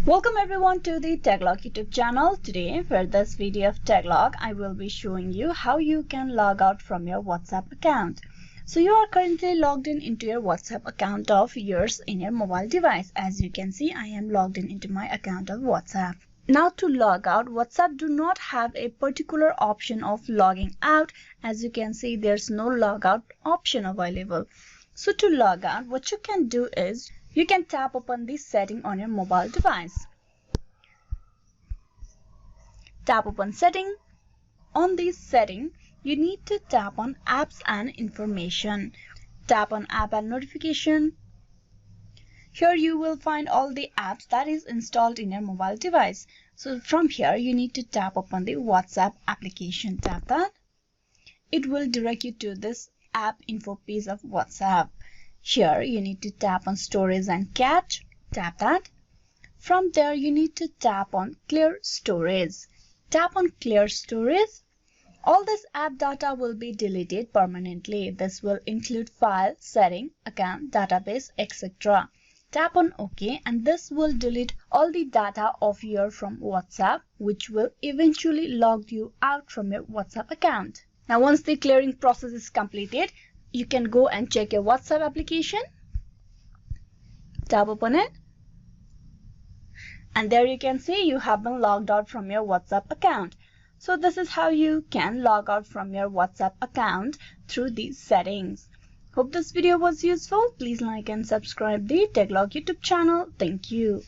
Welcome everyone to the TechLog YouTube channel. Today for this video of TechLog, I will be showing you how you can log out from your WhatsApp account. So you are currently logged in into your WhatsApp account of yours in your mobile device. As you can see, I am logged in into my account of WhatsApp. Now to log out, WhatsApp do not have a particular option of logging out. As you can see, there's no logout option available. So to log out, what you can do is you can tap upon this setting on your mobile device. Tap upon setting. On this setting, you need to tap on apps and information. Tap on app and notification. Here you will find all the apps that is installed in your mobile device. So from here you need to tap upon the WhatsApp application. Tap that. It will direct you to this app info page of WhatsApp. Here you need to tap on storage and cache. Tap that. From there you need to tap on clear storage. Tap on clear storage. All this app data will be deleted permanently. This will include file, setting, account, database, etc. Tap on OK and this will delete all the data of yours from WhatsApp, which will eventually log you out from your WhatsApp account. Now once the clearing process is completed, you can go and check your WhatsApp application. Tap upon it. And there you can see you have been logged out from your WhatsApp account. So this is how you can log out from your WhatsApp account through these settings. Hope this video was useful. Please like and subscribe the TechLog YouTube channel. Thank you.